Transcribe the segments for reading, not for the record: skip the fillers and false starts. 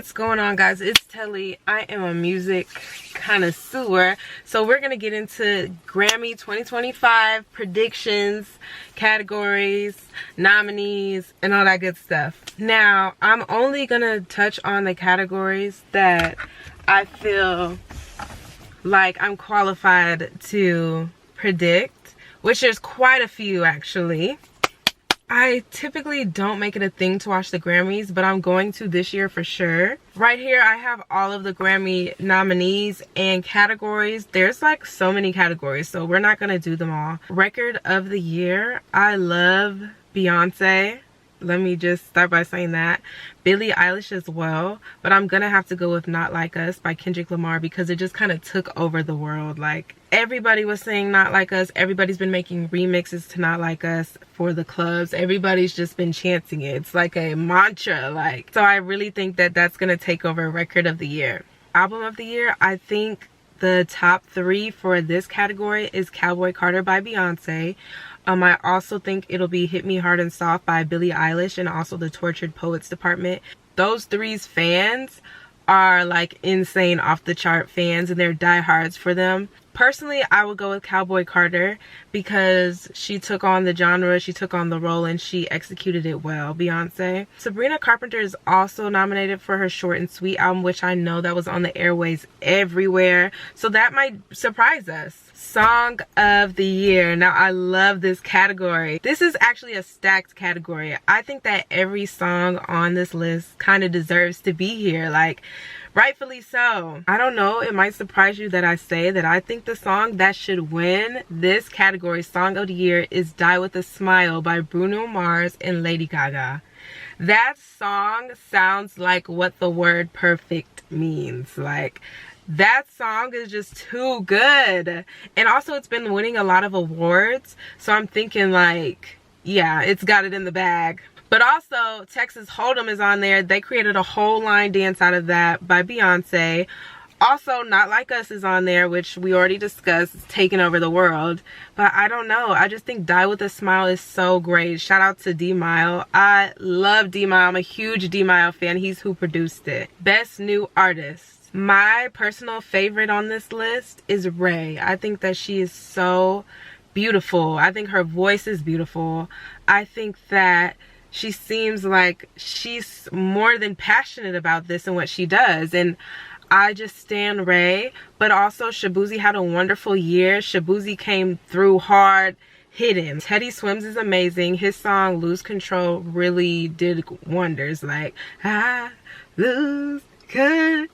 What's going on, guys? It's Telly. I am a music connoisseur, so we're gonna get into Grammy 2025 predictions, categories, nominees, and all that good stuff. Now, I'm only gonna touch on the categories that I feel like I'm qualified to predict, which there's quite a few actually. I typically don't make it a thing to watch the Grammys, but I'm going to this year for sure. Right here, I have all of the Grammy nominees and categories. There's like so many categories, so we're not gonna do them all. Record of the year, I love Beyonce. Let me just start by saying that. Billie Eilish as well, but I'm gonna have to go with Not Like Us by Kendrick Lamar because it just kind of took over the world. Like, everybody was saying Not Like Us. Everybody's been making remixes to Not Like Us for the clubs. Everybody's just been chanting it. It's like a mantra, like. So I really think that that's gonna take over Record of the Year. Album of the Year, I think the top three for this category is Cowboy Carter by Beyonce. I also think it'll be Hit Me Hard and Soft by Billie Eilish and also the Tortured Poets Department. Those three's fans are like insane off the chart fans, and they're diehards for them. Personally, I would go with Cowboy Carter because she took on the genre, she took on the role, and she executed it well, Beyonce. Sabrina Carpenter is also nominated for her Short and Sweet album, which I know that was on the airways everywhere, so that might surprise us. Song of the Year. Now, I love this category. This is actually a stacked category. I think that every song on this list kind of deserves to be here, like, rightfully so. I don't know, it might surprise you that I say that I think the song that should win this category, Song of the Year, is Die With a Smile by Bruno Mars and Lady Gaga. That song sounds like what the word perfect means. Like, that song is just too good. And also, it's been winning a lot of awards, so I'm thinking like, yeah, it's got it in the bag. But also, Texas Hold'em is on there. They created a whole line dance out of that by Beyonce. Also, Not Like Us is on there, which we already discussed. It's taking over the world. But I don't know. I just think Die With a Smile is so great. Shout out to D-Mile. I love D-Mile. I'm a huge D-Mile fan. He's who produced it. Best New Artist. My personal favorite on this list is Ray. I think that she is so beautiful. I think her voice is beautiful. I think that she seems like she's more than passionate about this and what she does, and I just stan Ray. But also, Shabuzi had a wonderful year. Shabuzi came through hard, hidden. Teddy Swims is amazing. His song Lose Control really did wonders. Like, I lose control.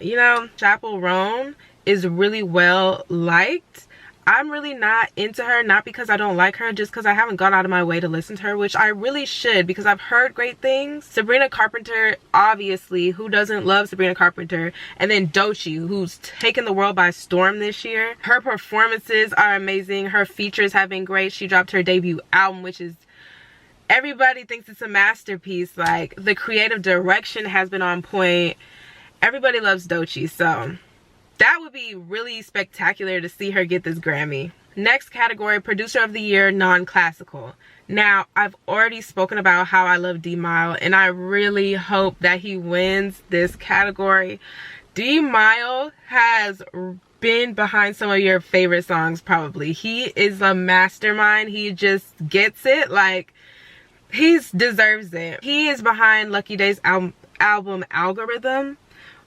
You know, Chappell Roan is really well liked. I'm really not into her, not because I don't like her, just because I haven't gone out of my way to listen to her, which I really should because I've heard great things. Sabrina Carpenter, obviously, who doesn't love Sabrina Carpenter? And then Doechii, who's taken the world by storm this year. Her performances are amazing. Her features have been great. She dropped her debut album, which is, everybody thinks it's a masterpiece. Like, the creative direction has been on point. Everybody loves Doechii, so that would be really spectacular to see her get this Grammy. Next category, Producer of the Year, Non-Classical. Now, I've already spoken about how I love D-Mile, and I really hope that he wins this category. D-Mile has been behind some of your favorite songs, probably. He is a mastermind. He just gets it. Like, he deserves it. He is behind Lucky Daye's album Algorithm,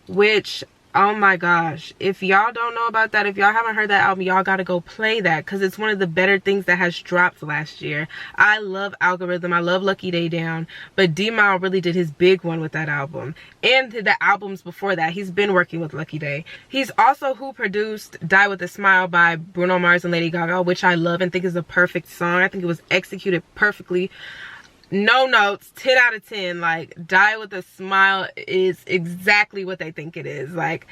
which, oh my gosh, if y'all don't know about that, if y'all haven't heard that album, y'all gotta go play that because it's one of the better things that has dropped last year. I love Algorithm. I love Lucky Daye Down, but D-Mile really did his big one with that album. And the albums before that, he's been working with Lucky Daye. He's also who produced Die With a Smile by Bruno Mars and Lady Gaga, which I love and think is a perfect song. I think it was executed perfectly. No notes, 10 out of 10. Like, Die With a Smile is exactly what they think it is. Like,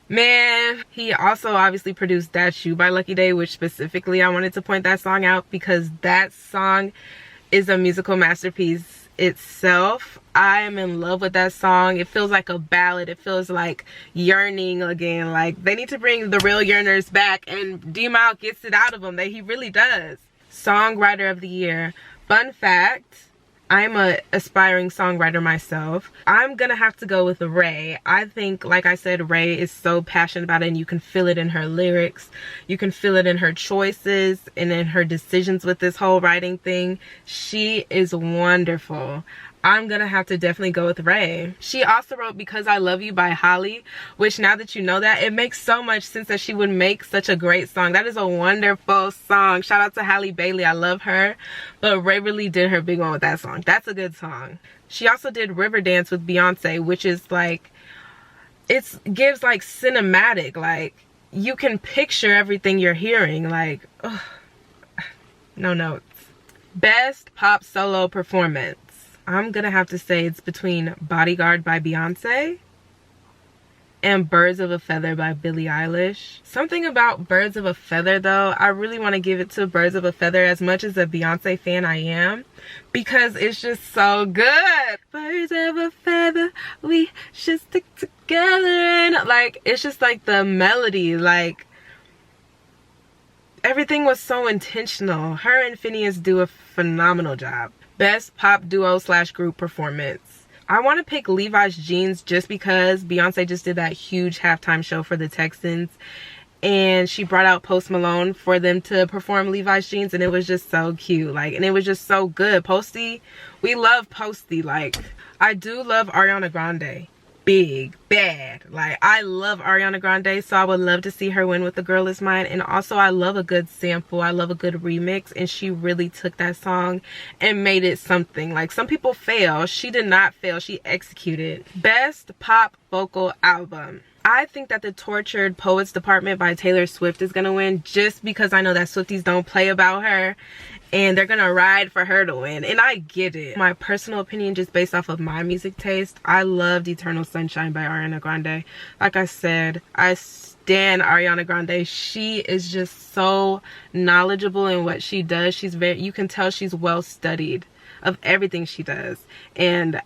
man, he also obviously produced That's You by Lucky Daye, which specifically I wanted to point that song out because that song is a musical masterpiece itself. I am in love with that song. It feels like a ballad. It feels like yearning again. Like, they need to bring the real yearners back, and D-Mile gets it out of them. That he really does. Songwriter of the Year. Fun fact, I'm a aspiring songwriter myself. I'm gonna have to go with Ray. I think, like I said, Ray is so passionate about it, and you can feel it in her lyrics. You can feel it in her choices and in her decisions with this whole writing thing. She is wonderful. I'm gonna have to definitely go with Ray. She also wrote Because I Love You by Holly, which, now that you know that, it makes so much sense that she would make such a great song. That is a wonderful song. Shout out to Halle Bailey, I love her. But Ray really did her big one with that song. That's a good song. She also did Riverdance with Beyonce, which is like, it gives like cinematic, like you can picture everything you're hearing, like, ugh, no notes. Best pop solo performance. I'm gonna have to say it's between Bodyguard by Beyonce and Birds of a Feather by Billie Eilish. Something about Birds of a Feather, though, I really want to give it to Birds of a Feather, as much as a Beyonce fan I am, because it's just so good. Birds of a feather, we should stick together. And like, it's just like the melody, like everything was so intentional. Her and Phineas do a phenomenal job. Best pop duo / group performance. I want to pick Levi's Jeans just because Beyonce just did that huge halftime show for the Texans, and she brought out Post Malone for them to perform Levi's Jeans, and it was just so cute, like, and it was just so good. Posty, we love Posty. Like, I do love Ariana Grande. Big bad, like, I love Ariana Grande, so I would love to see her win with The Girl Is Mine. And also, I love a good sample, I love a good remix, and she really took that song and made it something. Like, some people fail, she did not fail, she executed. Best pop vocal album. I think that the Tortured Poets Department by Taylor Swift is gonna win, just because I know that Swifties don't play about her and they're gonna ride for her to win, and I get it. My personal opinion, just based off of my music taste, I loved Eternal Sunshine by Ariana Grande. Like I said, I stan Ariana Grande. She is just so knowledgeable in what she does. She's very, you can tell she's well studied of everything she does, and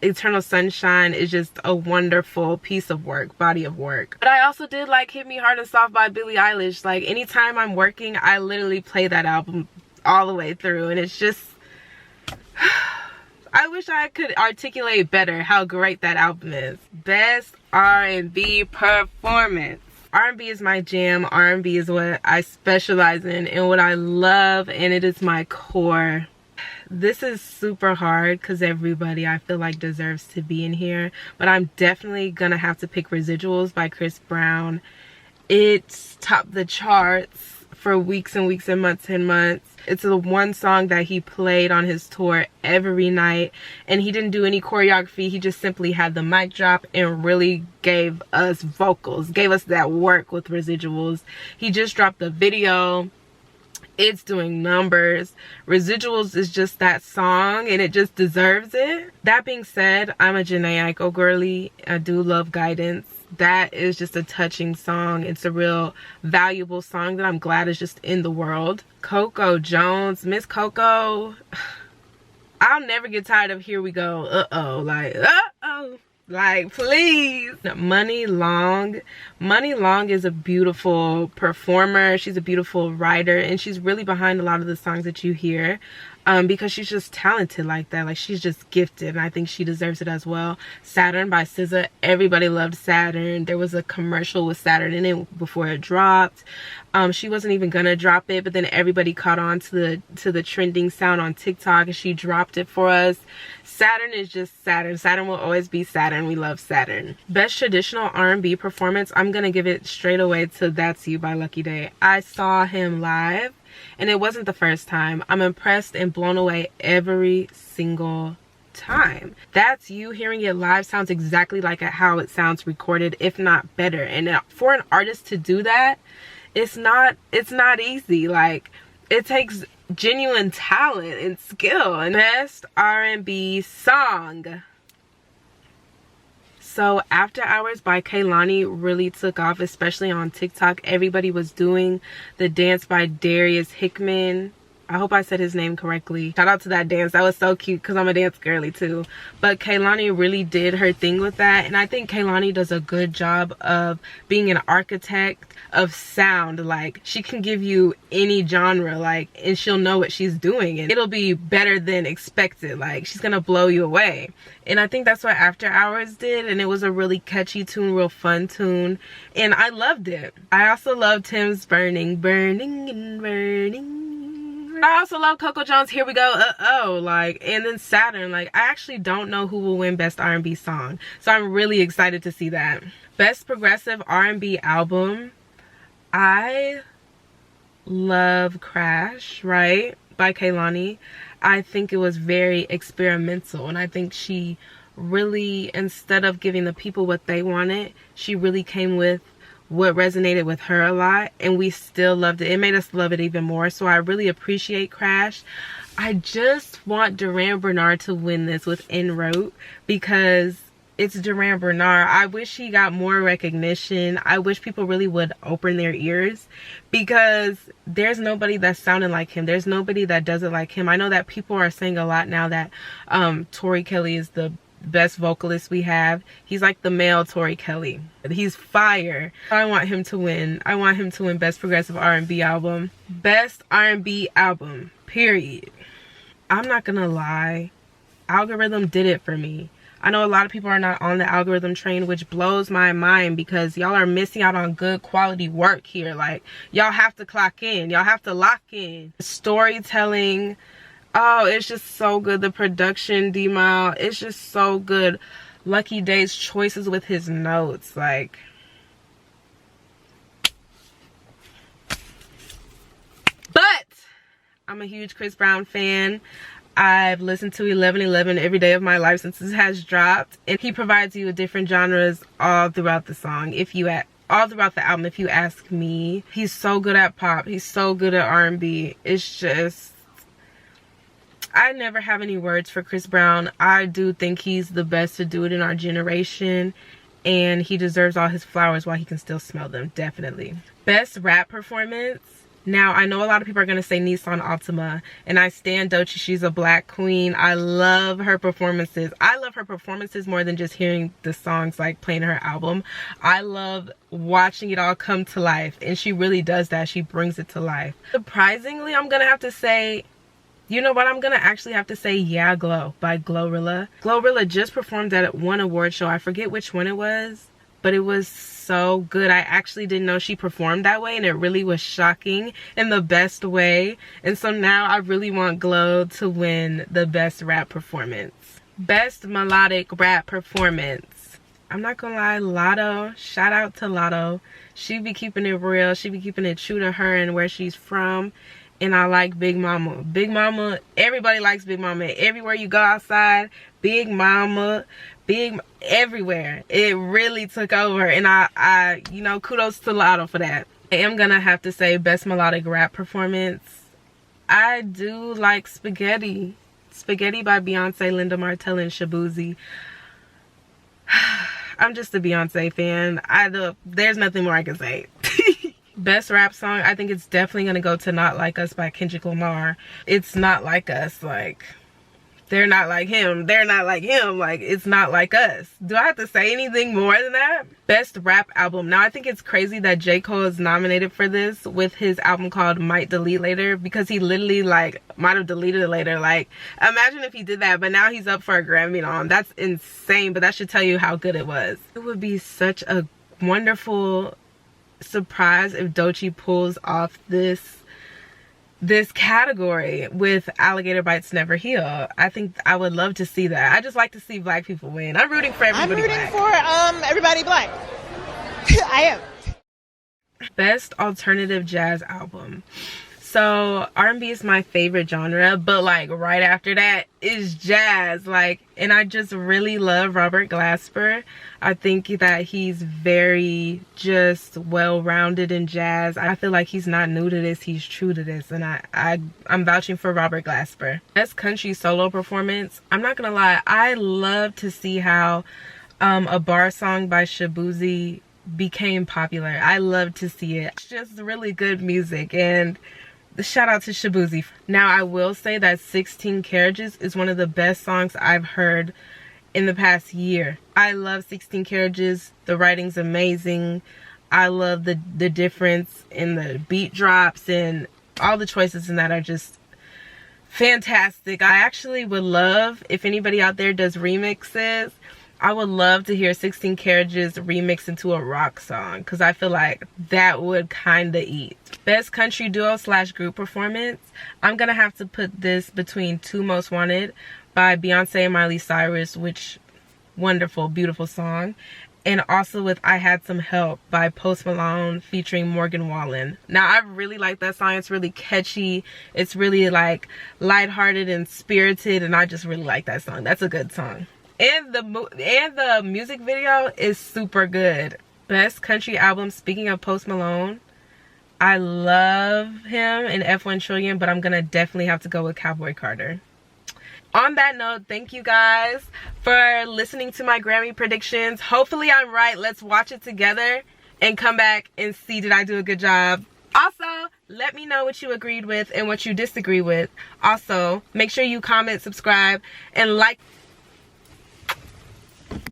Eternal Sunshine is just a wonderful piece of work, body of work. But I also did like Hit Me Hard and Soft by Billie Eilish. Like, anytime I'm working, I literally play that album all the way through, and it's just I wish I could articulate better how great that album is. Best R&B performance. R&B is my jam. R&B is what I specialize in and what I love, and it is my core. This is super hard because everybody, I feel like, deserves to be in here, but I'm definitely gonna have to pick Residuals by Chris Brown. It's topped the charts for weeks and weeks and months and months. It's the one song that he played on his tour every night, and he didn't do any choreography. He just simply had the mic drop and really gave us vocals, gave us that work with Residuals. He just dropped the video. It's doing numbers. Residuals is just that song, and it just deserves it. That being said, I'm a Jhené Aiko girly. I do love Guidance. That is just a touching song. It's a real valuable song that I'm glad is just in the world. Coco Jones, Miss Coco. I'll never get tired of Here We Go. Uh-oh, like, uh-oh. Like, please. Money Long. Money Long is a beautiful performer. She's a beautiful writer, and she's really behind a lot of the songs that you hear. Because she's just talented like that. Like, she's just gifted, and I think she deserves it as well. Saturn by SZA. Everybody loved Saturn. There was a commercial with Saturn in it before it dropped. She wasn't even gonna drop it, but then everybody caught on to the trending sound on TikTok, and she dropped it for us. Saturn is just Saturn. Saturn will always be Saturn. We love Saturn. Best traditional R&B performance. I'm gonna give it straight away to That's You by Lucky Daye. I saw him live, and it wasn't the first time. I'm impressed and blown away every single time. That's You, hearing it live, sounds exactly like how it sounds recorded, if not better. And for an artist to do that, it's not easy. Like, it takes genuine talent and skill. And best R&B song. So After Hours by Kehlani really took off, especially on TikTok. Everybody was doing the dance by Darius Hickman. I hope I said his name correctly. Shout out to that dance. That was so cute because I'm a dance girly too. But Kehlani really did her thing with that. And I think Kehlani does a good job of being an architect of sound. Like, she can give you any genre, like, and she'll know what she's doing. And it'll be better than expected. Like, she's going to blow you away. And I think that's what After Hours did. And it was a really catchy tune, real fun tune. And I loved it. I also loved Tim's Burning, Burning and Burning. I also love Coco Jones' Here We Go, like, and then Saturn. Like, I actually don't know who will win Best R&B Song, so I'm really excited to see that. Best Progressive R&B Album, I love Crash, right, by Kehlani. I think it was very experimental, and I think she really, instead of giving the people what they wanted, she really came with what resonated with her a lot, and we still loved it. It made us love it even more, so I really appreciate Crash. I just want Duran Bernard to win this with En Route because it's Duran Bernard. I wish he got more recognition. I wish people really would open their ears because there's nobody that's sounding like him. There's nobody that does it like him. I know that people are saying a lot now that Tori Kelly is the best vocalist we have. He's like the male Tori Kelly. He's fire. I want him to win. I want him to win Best Progressive R&B Album. Best R&B Album, period. I'm not gonna lie, Algorithm did it for me. I know a lot of people are not on the Algorithm train, which blows my mind because y'all are missing out on good quality work here. Like, y'all have to clock in. Y'all have to lock in. Storytelling, oh, it's just so good. The production, D-Mile, it's just so good. Lucky Day's choices with his notes, like, but I'm a huge Chris Brown fan. I've listened to 1111 every day of my life since it has dropped, and he provides you with different genres all throughout the song. All throughout the album, if you ask me, he's so good at pop. He's so good at R&B. It's just, I never have any words for Chris Brown. I do think he's the best to do it in our generation, and he deserves all his flowers while he can still smell them, definitely. Best rap performance. Now, I know a lot of people are going to say Nissan Altima, and I stan Doechii. She's a black queen. I love her performances. I love her performances more than just hearing the songs, like playing her album. I love watching it all come to life, and she really does that. She brings it to life. Surprisingly, I'm going to have to say, you know what? I'm going to actually have to say Yeah Glow by Glorilla. Glorilla just performed at one award show. I forget which one it was, but it was so good. I actually didn't know she performed that way, and it really was shocking in the best way. And so now I really want Glow to win the best rap performance. Best melodic rap performance. I'm not gonna lie, Lotto. Shout out to Lotto. She be keeping it real. She be keeping it true to her and where she's from. And I like Big Mama. Big Mama, everybody likes Big Mama. Everywhere you go outside, Big Mama, everywhere. It really took over, and I you know, kudos to Lotto for that. I am gonna have to say best melodic rap performance. I do like Spaghetti. Spaghetti by Beyonce, Linda Martell, and Shabuzi. I'm just a Beyonce fan. There's nothing more I can say. Best rap song, I think it's definitely gonna go to Not Like Us by Kendrick Lamar. It's not like us, like, they're not like him, they're not like him, like, it's not like us. Do I have to say anything more than that? Best rap album. Now, I think it's crazy that J. Cole is nominated for this with his album called Might Delete Later, because he literally, like, might have deleted it later. Like, imagine if he did that, but now he's up for a Grammy on. That's insane, but that should tell you how good it was. It would be such a wonderful surprise if Doechii pulls off this category with Alligator Bites Never Heal. I think I would love to see that. I just like to see black people win. I'm rooting for everybody black. I'm rooting for everybody black. I am. Best alternative jazz album. So R&B is my favorite genre, but like right after that is jazz. Like, and I just really love Robert Glasper. I think that he's very just well-rounded in jazz. I feel like he's not new to this, he's true to this, and I'm vouching for Robert Glasper. Best country solo performance. I'm not gonna lie, I love to see how a bar song by Shabuzi became popular. I love to see it. It's just really good music, and shout out to Shabuzi. Now I will say that 16 Carriages is one of the best songs I've heard in the past year. I love 16 Carriages. The writing's amazing. I love the difference in the beat drops, and all the choices in that are just fantastic. I actually would love, if anybody out there does remixes, I would love to hear 16 Carriages remixed into a rock song, because I feel like that would kind of eat. Best country duo / group performance. I'm going to have to put this between Two Most Wanted by Beyonce and Miley Cyrus, which wonderful, beautiful song. And also with I Had Some Help by Post Malone featuring Morgan Wallen. Now I really like that song. It's really catchy. It's really like lighthearted and spirited, and I just really like that song. That's a good song. And the music video is super good. Best country album. Speaking of Post Malone, I love him in F1 Trillion, but I'm gonna definitely have to go with Cowboy Carter. On that note, thank you guys for listening to my Grammy predictions. Hopefully I'm right. Let's watch it together and come back and see, did I do a good job? Also, let me know what you agreed with and what you disagree with. Also, make sure you comment, subscribe, and like.